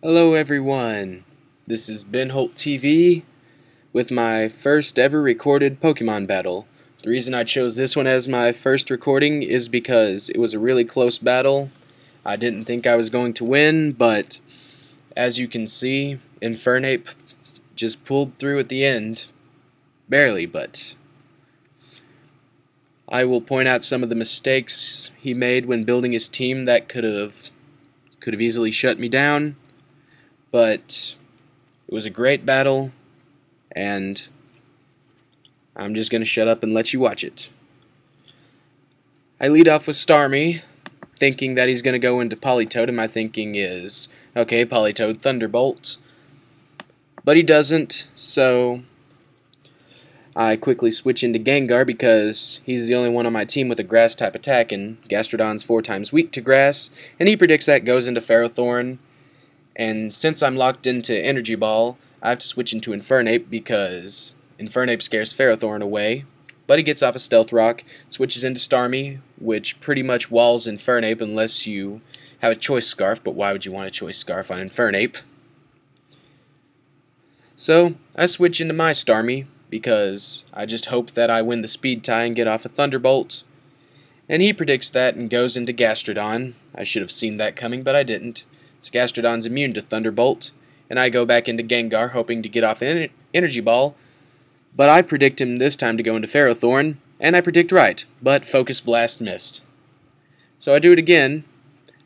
Hello everyone, this is Ben Holt TV with my first ever recorded Pokemon battle. The reason I chose this one as my first recording is because it was a really close battle. I didn't think I was going to win, but as you can see, Infernape just pulled through at the end. Barely, but I will point out some of the mistakes he made when building his team that could have easily shut me down. But it was a great battle, and I'm just going to shut up and let you watch it. I lead off with Starmie, thinking that he's going to go into Politoed, and my thinking is, okay, Politoed, Thunderbolt. But he doesn't, so I quickly switch into Gengar because he's the only one on my team with a grass-type attack, and Gastrodon's 4 times weak to grass, and he predicts that goes into Ferrothorn. And since I'm locked into Energy Ball, I have to switch into Infernape because Infernape scares Ferrothorn away. But he gets off a Stealth Rock, switches into Starmie, which pretty much walls Infernape unless you have a Choice Scarf. But why would you want a Choice Scarf on Infernape? So I switch into my Starmie because I just hope that I win the speed tie and get off a Thunderbolt. And he predicts that and goes into Gastrodon. I should have seen that coming, but I didn't. So Gastrodon's immune to Thunderbolt, and I go back into Gengar hoping to get off an Energy Ball, but I predict him this time to go into Ferrothorn, and I predict right, but Focus Blast missed. So I do it again,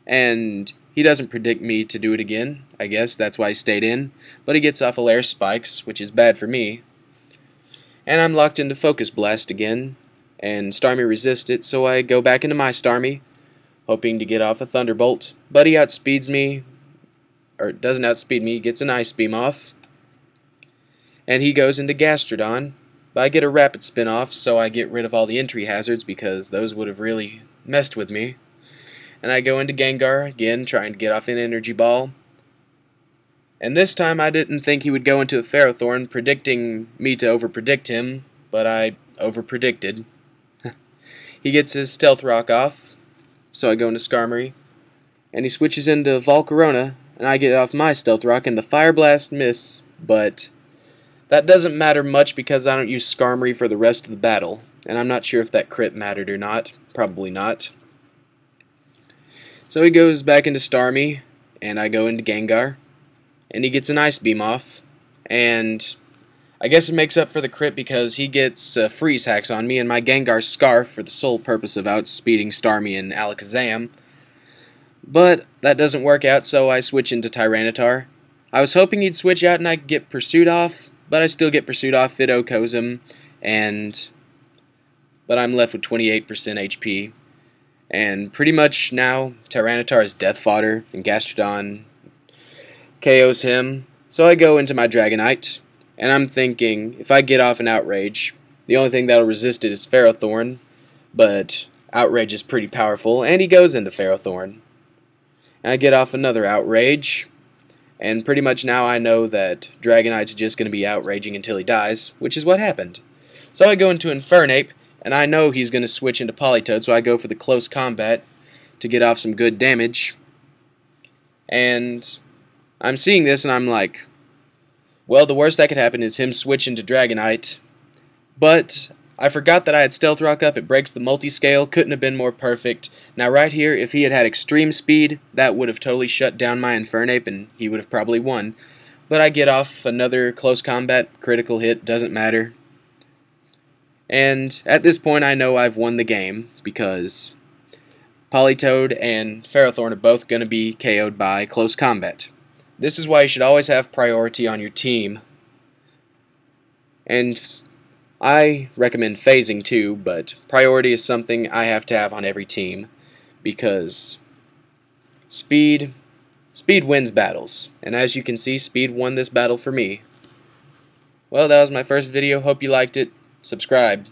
and he doesn't predict me to do it again. I guess that's why he stayed in, but he gets off Alaire Spikes, which is bad for me. And I'm locked into Focus Blast again, and Starmie resists it, so I go back into my Starmie, hoping to get off a Thunderbolt, but he outspeeds me, or doesn't outspeed me, he gets an Ice Beam off, and he goes into Gastrodon, but I get a Rapid Spin off, so I get rid of all the entry hazards because those would have really messed with me, and I go into Gengar again, trying to get off an Energy Ball, and this time I didn't think he would go into a Ferrothorn, predicting me to overpredict him, but I overpredicted. He gets his Stealth Rock off, so I go into Skarmory, and he switches into Volcarona, and I get off my Stealth Rock, and the Fire Blast miss, but that doesn't matter much because I don't use Skarmory for the rest of the battle, and I'm not sure if that crit mattered or not. Probably not. So he goes back into Starmie, and I go into Gengar, and he gets an Ice Beam off, and I guess it makes up for the crit because he gets Freeze Hacks on me, and my Gengar Scarf for the sole purpose of outspeeding Starmie and Alakazam. But that doesn't work out, so I switch into Tyranitar. I was hoping he'd switch out and I could get Pursuit off, but I still get Pursuit off, Fido KOs him, but I'm left with 28% HP. And pretty much now, Tyranitar is death fodder, and Gastrodon KOs him. So I go into my Dragonite, and I'm thinking, if I get off an Outrage, the only thing that'll resist it is Ferrothorn, but Outrage is pretty powerful, and he goes into Ferrothorn. And I get off another Outrage, and pretty much now I know that Dragonite's just going to be outraging until he dies, which is what happened. So I go into Infernape, and I know he's going to switch into Politoed, so I go for the close combat to get off some good damage. And I'm seeing this, and I'm like, well, the worst that could happen is him switching to Dragonite, but I forgot that I had Stealth Rock up. It breaks the multi-scale. Couldn't have been more perfect. Now right here, if he had had Extreme Speed, that would have totally shut down my Infernape, and he would have probably won. But I get off another close combat, critical hit, doesn't matter. And at this point, I know I've won the game, because Politoed and Ferrothorn are both going to be KO'd by close combat. This is why you should always have priority on your team. And I recommend phasing too, but priority is something I have to have on every team because speed wins battles. And as you can see, speed won this battle for me. Well, that was my first video. Hope you liked it. Subscribe.